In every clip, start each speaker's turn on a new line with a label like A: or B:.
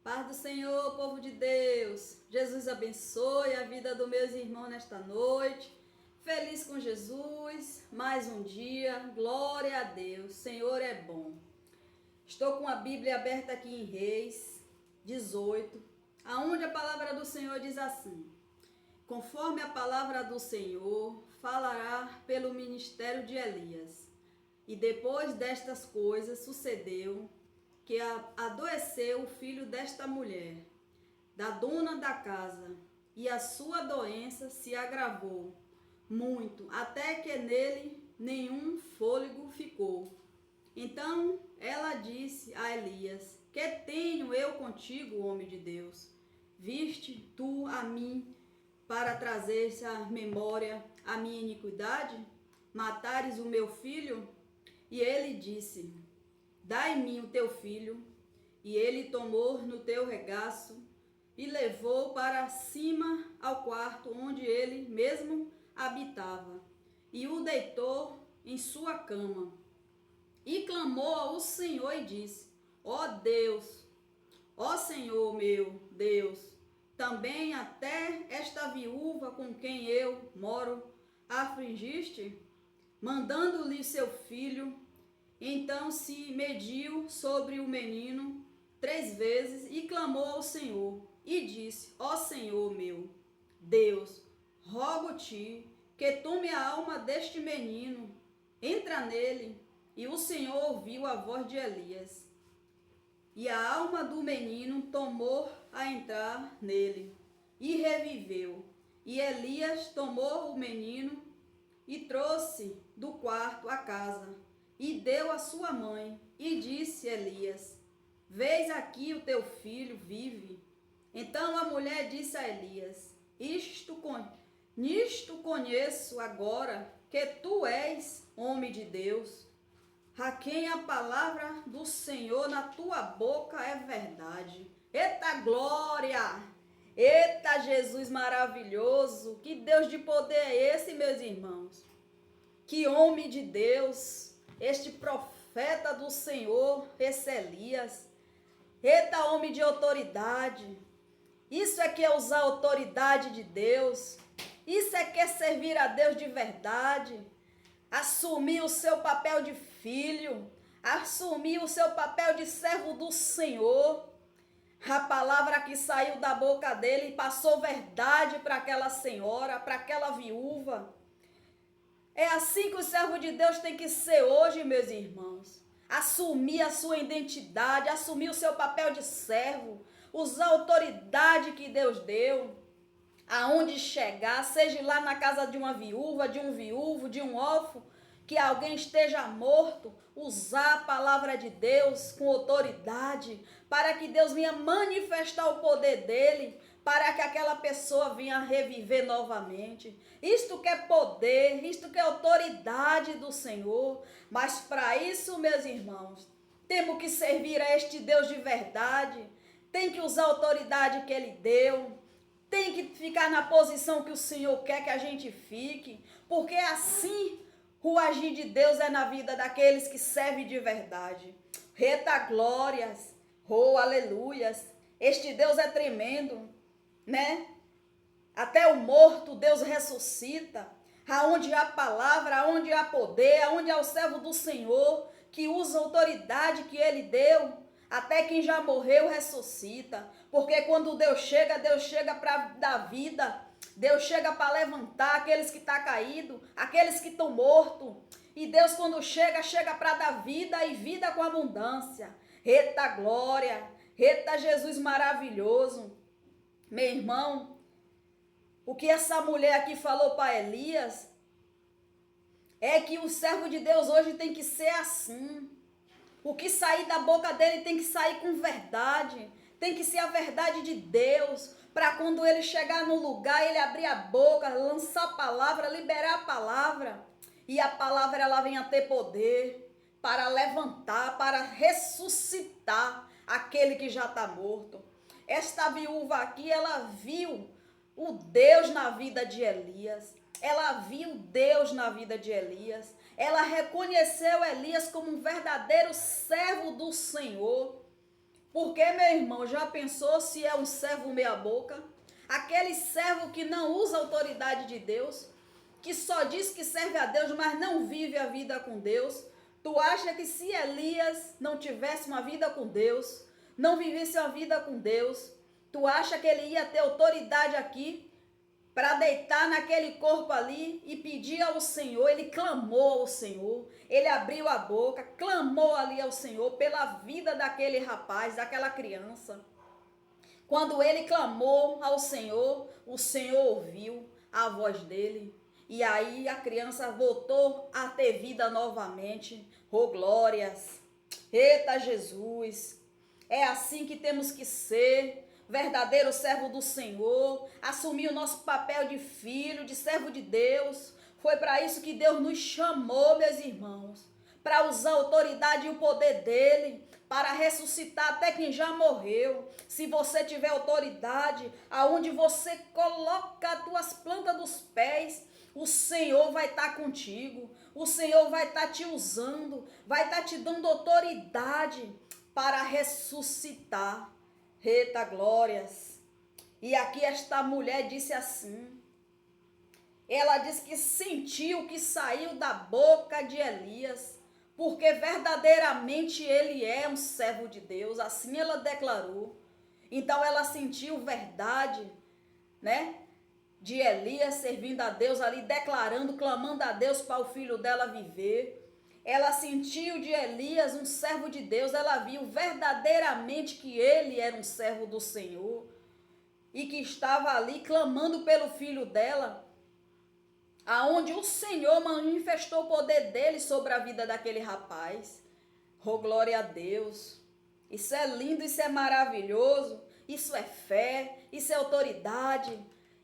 A: Paz do Senhor, povo de Deus. Jesus abençoe a vida dos meus irmãos nesta noite. Feliz com Jesus, mais um dia. Glória a Deus. Senhor é bom. Estou com a Bíblia aberta aqui em Reis 18, aonde a palavra do Senhor diz assim: conforme a palavra do Senhor falará pelo ministério de Elias. E depois destas coisas sucedeu que adoeceu o filho desta mulher, da dona da casa, e a sua doença se agravou muito, até que nele nenhum fôlego ficou. Então ela disse a Elias: que tenho eu contigo, homem de Deus? Viste tu a mim para trazeres à memória a minha iniquidade? Matares o meu filho? E ele disse: dai-me o teu filho. E ele tomou no teu regaço e levou para cima ao quarto onde ele mesmo habitava, e o deitou em sua cama. E clamou ao Senhor e disse: ó Deus, ó Senhor meu Deus, também até esta viúva com quem eu moro afligiste, mandando-lhe seu filho. Então se mediu sobre o menino 3 vezes e clamou ao Senhor e disse: ó Senhor meu Deus, rogo-te que tome a alma deste menino, entra nele. E o Senhor ouviu a voz de Elias, e a alma do menino tomou a entrar nele, e reviveu. E Elias tomou o menino e trouxe do quarto à casa, e deu à sua mãe, e disse Elias: vês aqui o teu filho vive. Então a mulher disse a Elias: nisto conheço agora que tu és homem de Deus, a quem a palavra do Senhor na tua boca é verdade. Eita glória! Eita Jesus maravilhoso! Que Deus de poder é esse, meus irmãos? Que homem de Deus! Este profeta do Senhor, esse Elias. Eita homem de autoridade! Isso é que é usar a autoridade de Deus. Isso é que é servir a Deus de verdade. Assumir o seu papel de filho, assumir o seu papel de servo do Senhor. A palavra que saiu da boca dele passou verdade para aquela senhora, para aquela viúva. É assim que o servo de Deus tem que ser hoje, meus irmãos. Assumir a sua identidade, assumir o seu papel de servo, usar a autoridade que Deus deu. Aonde chegar, seja lá na casa de uma viúva, de um viúvo, de um órfão, que alguém esteja morto, usar a palavra de Deus com autoridade, para que Deus venha manifestar o poder dele, para que aquela pessoa venha reviver novamente. Isto que é poder, isto que é autoridade do Senhor. Mas para isso, meus irmãos, temos que servir a este Deus de verdade, tem que usar a autoridade que ele deu, tem que ficar na posição que o Senhor quer que a gente fique, porque assim o agir de Deus é na vida daqueles que servem de verdade. Eita glórias, oh aleluias, este Deus é tremendo, né? Até o morto Deus ressuscita, aonde há palavra, aonde há poder, aonde há o servo do Senhor, que usa a autoridade que ele deu. Até quem já morreu ressuscita, porque quando Deus chega para dar vida, Deus chega para levantar aqueles que estão caídos, aqueles que estão mortos. E Deus quando chega para dar vida e vida com abundância. Eita glória, eita Jesus maravilhoso. Meu irmão, o que essa mulher aqui falou para Elias é que o servo de Deus hoje tem que ser assim. O que sair da boca dele tem que sair com verdade. Tem que ser a verdade de Deus. Para quando ele chegar no lugar, ele abrir a boca, lançar a palavra, liberar a palavra. E a palavra ela venha ter poder para levantar, para ressuscitar aquele que já está morto. Esta viúva aqui, ela viu o Deus na vida de Elias. Ela viu Deus na vida de Elias. Ela reconheceu Elias como um verdadeiro servo do Senhor. Porque, meu irmão, já pensou se é um servo meia boca? Aquele servo que não usa a autoridade de Deus, que só diz que serve a Deus, mas não vive a vida com Deus. Tu acha que se Elias não tivesse uma vida com Deus, não vivesse uma vida com Deus, tu acha que ele ia ter autoridade aqui para deitar naquele corpo ali e pedir ao Senhor? Ele clamou ao Senhor, ele abriu a boca, clamou ali ao Senhor pela vida daquele rapaz, daquela criança. Quando ele clamou ao Senhor, o Senhor ouviu a voz dele. E aí a criança voltou a ter vida novamente. Oh, glórias! Eita Jesus! É assim que temos que ser, verdadeiro servo do Senhor, assumir o nosso papel de filho, de servo de Deus. Foi para isso que Deus nos chamou, meus irmãos, para usar a autoridade e o poder dele, para ressuscitar até quem já morreu. Se você tiver autoridade, aonde você coloca as tuas plantas dos pés, o Senhor vai estar contigo, o Senhor vai estar te usando, vai estar te dando autoridade para ressuscitar. Eita glórias! E aqui esta mulher disse assim, ela disse que sentiu que saiu da boca de Elias, porque verdadeiramente ele é um servo de Deus, assim ela declarou. Então ela sentiu verdade, né? De Elias servindo a Deus ali, declarando, clamando a Deus para o filho dela viver. Ela sentiu de Elias um servo de Deus, ela viu verdadeiramente que ele era um servo do Senhor e que estava ali clamando pelo filho dela, aonde o Senhor manifestou o poder dele sobre a vida daquele rapaz. Oh, glória a Deus! Isso é lindo, isso é maravilhoso, isso é fé, isso é autoridade.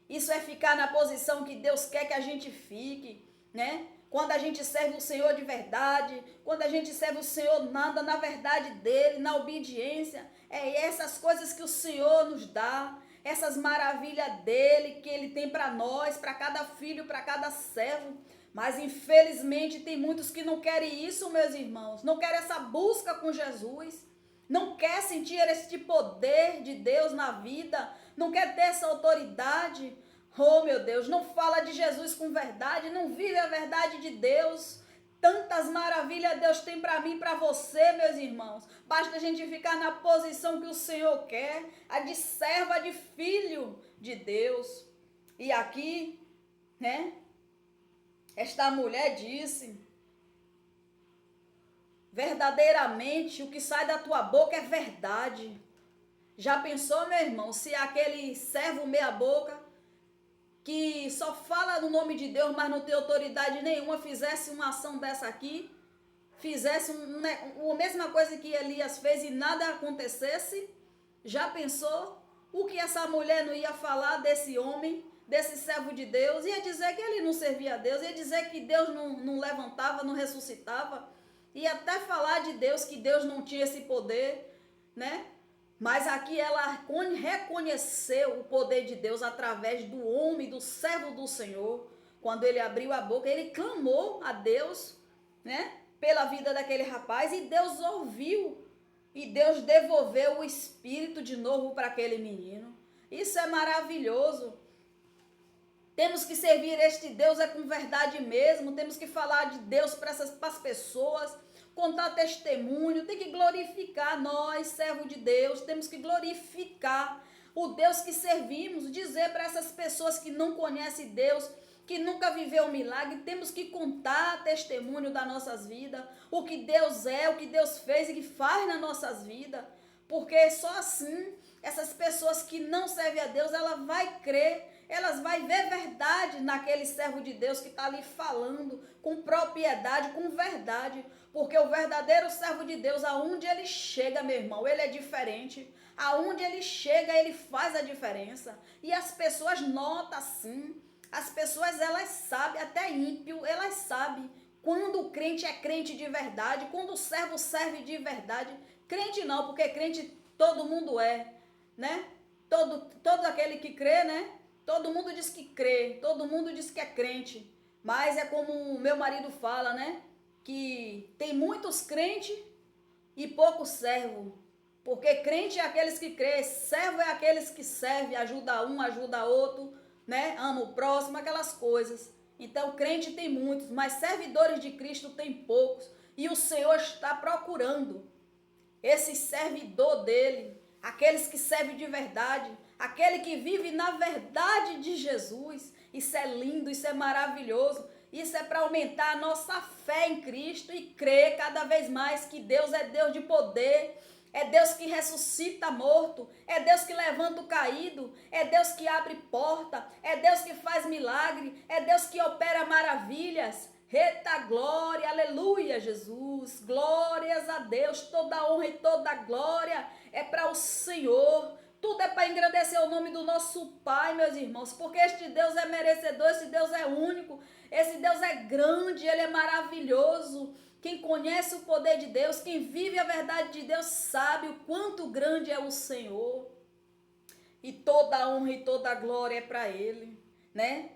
A: Isso é ficar na posição que Deus quer que a gente fique, né? Quando a gente serve o Senhor de verdade, quando a gente serve o Senhor nada na verdade dele, na obediência, é essas coisas que o Senhor nos dá, essas maravilhas dele que ele tem para nós, para cada filho, para cada servo. Mas infelizmente tem muitos que não querem isso, meus irmãos, não querem essa busca com Jesus, não quer sentir esse poder de Deus na vida, não quer ter essa autoridade. Oh, meu Deus, não fala de Jesus com verdade, não vive a verdade de Deus. Tantas maravilhas Deus tem para mim e para você, meus irmãos. Basta a gente ficar na posição que o Senhor quer, a de servo, a de filho de Deus. E aqui, né, esta mulher disse, verdadeiramente o que sai da tua boca é verdade. Já pensou, meu irmão, se aquele servo meia boca, que só fala no nome de Deus, mas não tem autoridade nenhuma, fizesse uma ação dessa aqui, fizesse a mesma coisa que Elias fez e nada acontecesse? Já pensou o que essa mulher não ia falar desse homem, desse servo de Deus? Ia dizer que ele não servia a Deus, ia dizer que Deus não levantava, não ressuscitava, ia até falar de Deus, que Deus não tinha esse poder, né? Mas aqui ela reconheceu o poder de Deus através do homem, do servo do Senhor. Quando ele abriu a boca, ele clamou a Deus, né, pela vida daquele rapaz, e Deus ouviu. E Deus devolveu o espírito de novo para aquele menino. Isso é maravilhoso. Temos que servir este Deus com verdade mesmo. Temos que falar de Deus para as pessoas, contar testemunho, tem que glorificar nós, servo de Deus, temos que glorificar o Deus que servimos, dizer para essas pessoas que não conhecem Deus, que nunca viveu um milagre, temos que contar testemunho das nossas vidas, o que Deus é, o que Deus fez e que faz nas nossas vidas, porque só assim, essas pessoas que não servem a Deus, elas vão crer, elas vão ver verdade naquele servo de Deus que está ali falando com propriedade, com verdade, porque o verdadeiro servo de Deus, aonde ele chega, meu irmão, ele é diferente, aonde ele chega, ele faz a diferença, e as pessoas notam assim, as pessoas, elas sabem, até ímpio, elas sabem, quando o crente é crente de verdade, quando o servo serve de verdade, crente não, porque crente todo mundo é, né, todo aquele que crê, né, todo mundo diz que crê, todo mundo diz que é crente, mas é como o meu marido fala, né, que tem muitos crentes e poucos servos. Porque crente é aqueles que crê, servo é aqueles que serve, ajuda um, ajuda outro, né? Ama o próximo, aquelas coisas. Então, crente tem muitos, mas servidores de Cristo tem poucos. E o Senhor está procurando esse servidor dele, aqueles que servem de verdade, aquele que vive na verdade de Jesus. Isso é lindo, isso é maravilhoso. Isso é para aumentar a nossa fé em Cristo e crer cada vez mais que Deus é Deus de poder, é Deus que ressuscita morto, é Deus que levanta o caído, é Deus que abre porta, é Deus que faz milagre, é Deus que opera maravilhas. Eita glória, aleluia, Jesus, glórias a Deus, toda honra e toda glória é para o Senhor. Tudo é para engrandecer o nome do nosso Pai, meus irmãos, porque este Deus é merecedor, esse Deus é único, esse Deus é grande, Ele é maravilhoso. Quem conhece o poder de Deus, quem vive a verdade de Deus, sabe o quanto grande é o Senhor. E toda a honra e toda a glória é para Ele, né?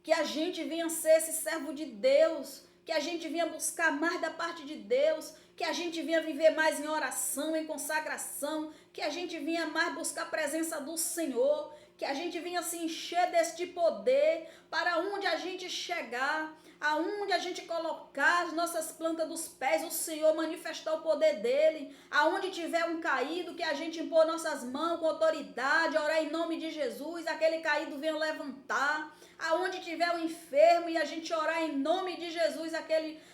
A: Que a gente venha ser esse servo de Deus, que a gente venha buscar mais da parte de Deus, que a gente venha viver mais em oração, em consagração, que a gente venha mais buscar a presença do Senhor, que a gente venha se encher deste poder, para onde a gente chegar, aonde a gente colocar as nossas plantas dos pés, o Senhor manifestar o poder dele, aonde tiver um caído, que a gente impor nossas mãos com autoridade, orar em nome de Jesus, aquele caído venha levantar, aonde tiver um enfermo e a gente orar em nome de Jesus,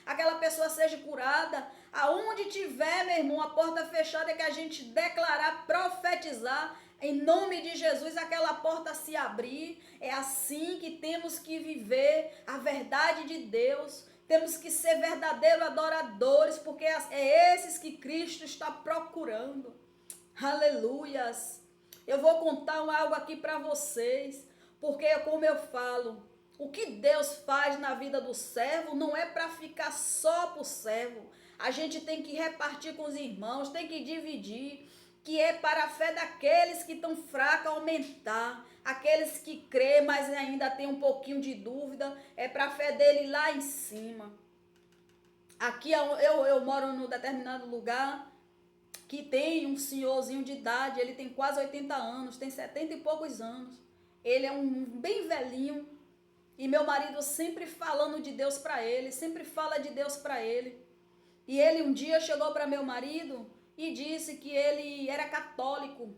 A: aquela pessoa seja curada, aonde tiver, meu irmão, a porta fechada, que a gente declarar, profetizar, em nome de Jesus, aquela porta se abrir. É assim que temos que viver a verdade de Deus. Temos que ser verdadeiros adoradores, porque é esses que Cristo está procurando. Aleluias. Eu vou contar algo aqui para vocês, porque como eu falo, o que Deus faz na vida do servo não é para ficar só para o servo. A gente tem que repartir com os irmãos, tem que dividir, que é para a fé daqueles que estão fracos aumentar, aqueles que crê, mas ainda tem um pouquinho de dúvida, é para a fé dele lá em cima. Aqui eu moro num determinado lugar que tem um senhorzinho de idade, ele tem quase 80 anos, tem 70 e poucos anos, ele é um bem velhinho, e meu marido sempre falando de Deus para ele, sempre fala de Deus para ele, e ele um dia chegou para meu marido e disse que ele era católico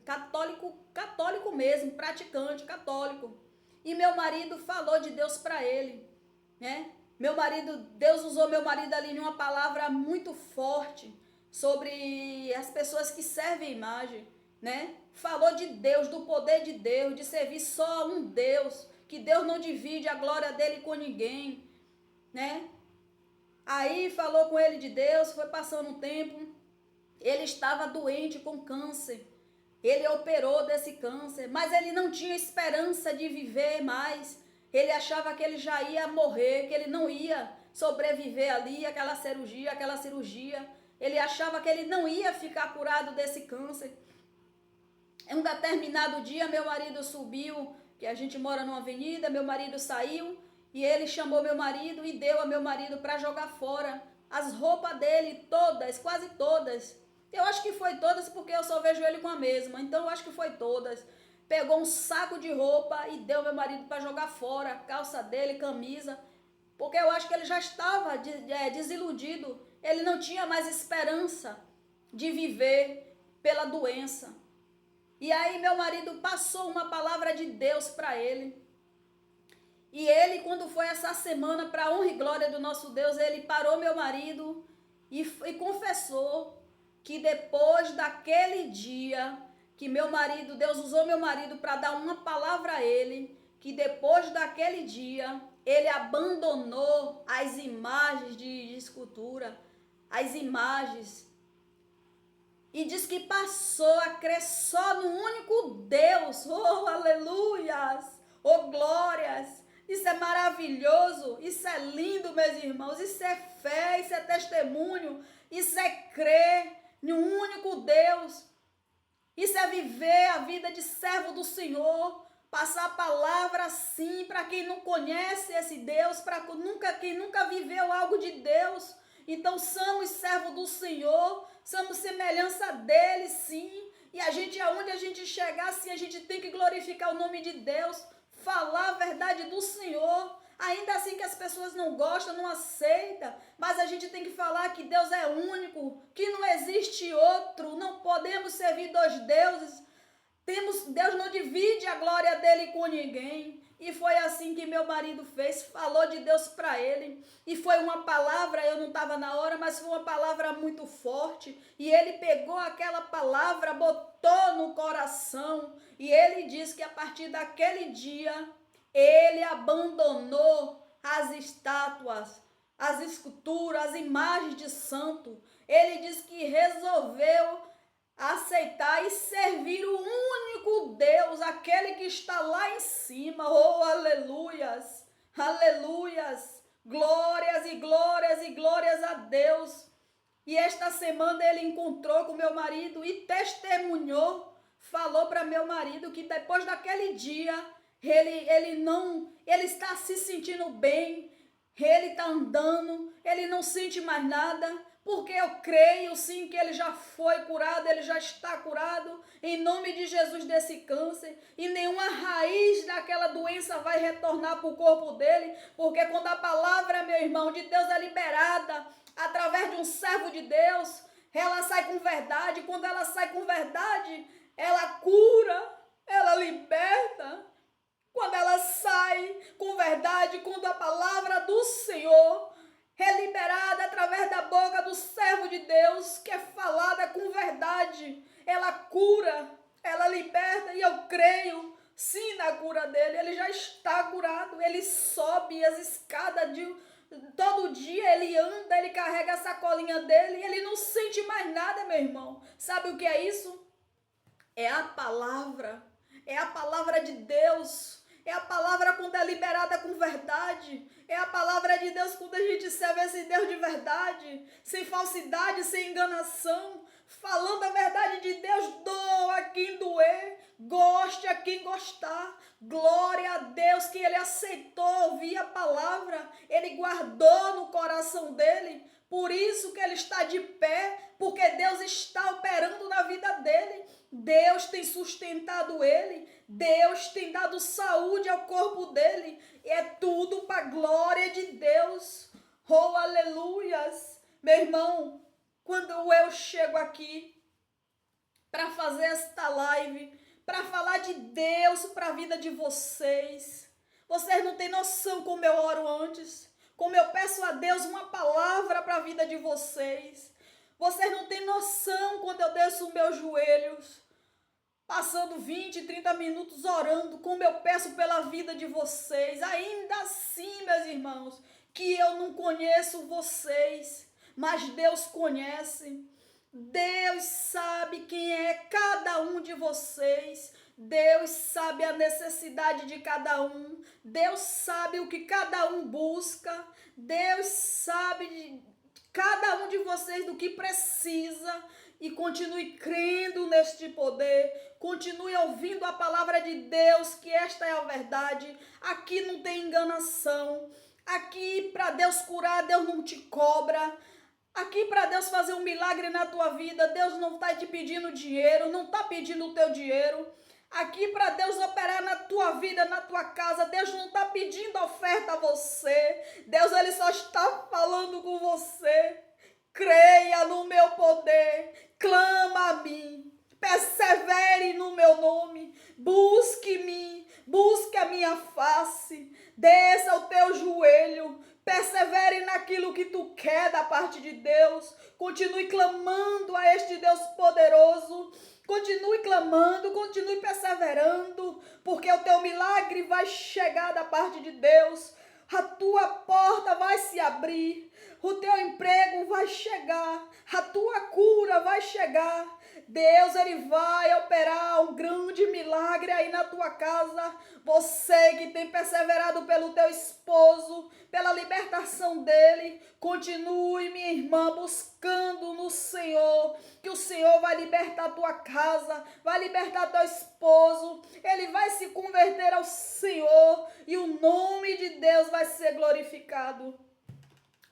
A: mesmo, praticante, católico. E meu marido falou de Deus para ele, né? Deus usou meu marido ali em uma palavra muito forte sobre as pessoas que servem a imagem, né? Falou de Deus, do poder de Deus, de servir só um Deus, que Deus não divide a glória dele com ninguém, né? Aí falou com ele de Deus, foi passando um tempo. Ele estava doente com câncer, ele operou desse câncer, mas ele não tinha esperança de viver mais, ele achava que ele já ia morrer, que ele não ia sobreviver ali, aquela cirurgia, ele achava que ele não ia ficar curado desse câncer. Em um determinado dia, meu marido subiu, que a gente mora numa avenida, meu marido saiu, e ele chamou meu marido e deu a meu marido para jogar fora as roupas dele, todas, quase todas. Eu acho que foi todas porque eu só vejo ele com a mesma, então eu acho que foi todas. Pegou um saco de roupa e deu meu marido para jogar fora, a calça dele, camisa, porque eu acho que ele já estava desiludido, ele não tinha mais esperança de viver pela doença. E aí meu marido passou uma palavra de Deus para ele. E ele, quando foi essa semana, para a honra e glória do nosso Deus, ele parou meu marido e confessou que depois daquele dia que meu marido, Deus usou meu marido para dar uma palavra a ele, que depois daquele dia ele abandonou as imagens de escultura, as imagens, e diz que passou a crer só no único Deus. Oh, aleluias! Oh, glórias! Isso é maravilhoso, isso é lindo, meus irmãos, isso é fé, isso é testemunho, isso é crer em um único Deus, isso é viver a vida de servo do Senhor, passar a palavra assim para quem não conhece esse Deus, para quem nunca viveu algo de Deus. Então somos servos do Senhor, somos semelhança dele, sim. E a gente, aonde a gente chegar, sim, a gente tem que glorificar o nome de Deus, falar a verdade do Senhor. Ainda assim que as pessoas não gostam, não aceitam, mas a gente tem que falar que Deus é único, que não existe outro, não podemos servir dois deuses. Deus não divide a glória dele com ninguém. E foi assim que meu marido fez, falou de Deus para ele. E foi uma palavra, eu não estava na hora, mas foi uma palavra muito forte. E ele pegou aquela palavra, botou no coração. E ele disse que a partir daquele dia, ele abandonou as estátuas, as esculturas, as imagens de santo. Ele disse que resolveu aceitar e servir o único Deus, aquele que está lá em cima. Oh, aleluias, aleluias, glórias e glórias e glórias a Deus. E esta semana ele encontrou com meu marido e testemunhou, falou para meu marido que depois daquele dia ele está se sentindo bem, ele está andando, ele não sente mais nada, porque eu creio sim que ele já foi curado, ele já está curado, em nome de Jesus desse câncer, e nenhuma raiz daquela doença vai retornar para o corpo dele, porque quando a palavra, meu irmão, de Deus é liberada, através de um servo de Deus, ela sai com verdade, quando ela sai com verdade, ela cura, ela liberta. Quando ela sai com verdade, quando a palavra do Senhor é liberada através da boca do servo de Deus, que é falada com verdade, ela cura, ela liberta, e eu creio sim na cura dele. Ele já está curado, ele sobe as escadas todo dia, ele anda, ele carrega a sacolinha dele, ele não sente mais nada, meu irmão. Sabe o que é isso? É a palavra de Deus. É a palavra quando é liberada com verdade. É a palavra de Deus quando a gente serve esse Deus de verdade, sem falsidade, sem enganação, falando a verdade de Deus. Doa a quem doer, goste a quem gostar. Glória a Deus que ele aceitou ouvir a palavra, ele guardou no coração dele. Por isso que ele está de pé, porque Deus está operando na vida dele. Deus tem sustentado ele, Deus tem dado saúde ao corpo dele, e é tudo para a glória de Deus. Oh, aleluias! Meu irmão, quando eu chego aqui para fazer esta live, para falar de Deus para a vida de vocês, vocês não têm noção como eu oro antes, como eu peço a Deus uma palavra para a vida de vocês. Vocês não têm noção quando eu desço os meus joelhos, passando 20, 30 minutos orando, como eu peço pela vida de vocês. Ainda assim, meus irmãos, que eu não conheço vocês, mas Deus conhece. Deus sabe quem é cada um de vocês. Deus sabe a necessidade de cada um. Deus sabe o que cada um busca. Deus sabe de cada um de vocês do que precisa. E continue crendo neste poder, continue ouvindo a palavra de Deus, que esta é a verdade. Aqui não tem enganação, aqui para Deus curar, Deus não te cobra. Aqui para Deus fazer um milagre na tua vida, Deus não está te pedindo dinheiro, não está pedindo o teu dinheiro. Aqui para Deus operar na tua vida, na tua casa, Deus não está pedindo oferta a você. Deus, ele só está falando com você. Creia no meu poder, clama a mim, persevere no meu nome, busque-me, busque a minha face, desça o teu joelho, persevere naquilo que tu quer da parte de Deus, continue clamando a este Deus poderoso, continue clamando, continue perseverando, porque o teu milagre vai chegar da parte de Deus, a tua porta vai se abrir, o teu emprego vai chegar, a tua cura vai chegar. Deus, ele vai operar um grande milagre aí na tua casa. Você que tem perseverado pelo teu esposo, pela libertação dele, continue, minha irmã, buscando no Senhor, que o Senhor vai libertar a tua casa, vai libertar teu esposo, ele vai se converter ao Senhor e o nome de Deus vai ser glorificado.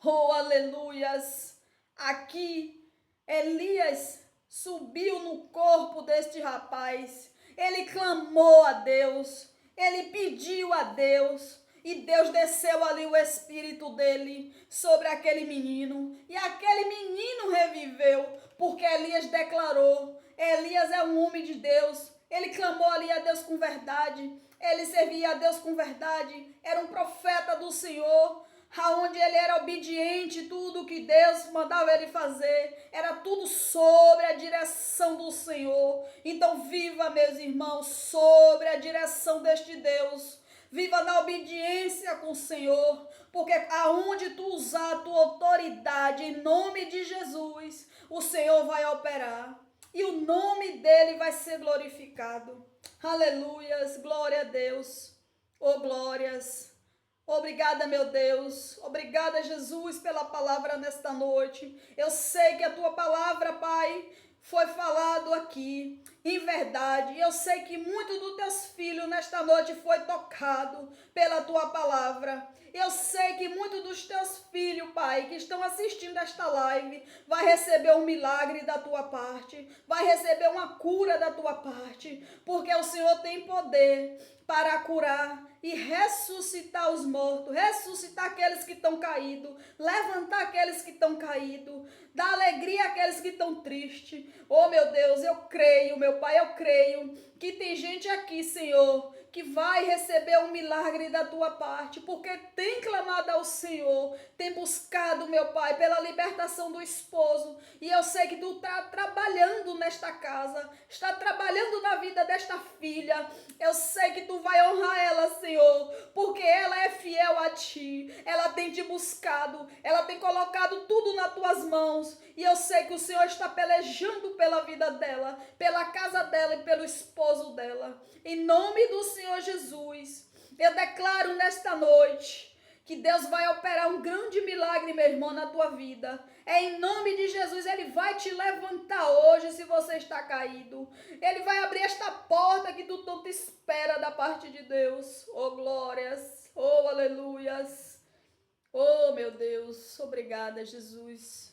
A: Oh, aleluias! Aqui Elias subiu no corpo deste rapaz, ele clamou a Deus, ele pediu a Deus, e Deus desceu ali o espírito dele sobre aquele menino, e aquele menino reviveu, porque Elias declarou. Elias é um homem de Deus, ele clamou ali a Deus com verdade, ele servia a Deus com verdade, era um profeta do Senhor, aonde ele era obediente, tudo que Deus mandava ele fazer, era tudo sobre a direção do Senhor. Então viva, meus irmãos, sobre a direção deste Deus, viva na obediência com o Senhor, porque aonde tu usar a tua autoridade, em nome de Jesus, o Senhor vai operar, e o nome dele vai ser glorificado. Aleluias, glória a Deus, oh glórias. Obrigada, meu Deus. Obrigada, Jesus, pela palavra nesta noite. Eu sei que a tua palavra, Pai, foi falado aqui, em verdade. Eu sei que muito dos teus filhos nesta noite foi tocado pela tua palavra. Eu sei que muitos dos teus filhos, Pai, que estão assistindo esta live, vai receber um milagre da tua parte, vai receber uma cura da tua parte, porque o Senhor tem poder para curar e ressuscitar os mortos, ressuscitar aqueles que estão caídos, levantar aqueles que estão caídos, dar alegria àqueles que estão tristes. Oh, meu Deus, eu creio, meu Pai, eu creio que tem gente aqui, Senhor, que vai receber um milagre da tua parte, porque tem clamado ao Senhor, tem buscado, meu Pai, pela libertação do esposo, e eu sei que tu está trabalhando nesta casa, está trabalhando na vida desta filha. Eu sei que tu vai honrar ela, Senhor, porque ela é fiel a ti, ela tem te buscado, ela tem colocado tudo nas tuas mãos, e eu sei que o Senhor está pelejando pela vida dela, pela casa dela e pelo esposo dela. Em nome do Senhor Jesus, eu declaro nesta noite que Deus vai operar um grande milagre, meu irmão, na tua vida. É em nome de Jesus, Ele vai te levantar hoje se você está caído. Ele vai abrir esta porta que tu tanto espera da parte de Deus. Oh, glórias. Oh, aleluias. Oh, meu Deus. Obrigada, Jesus.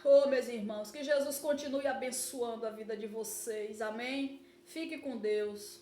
A: Oh, meus irmãos, que Jesus continue abençoando a vida de vocês. Amém? Fique com Deus.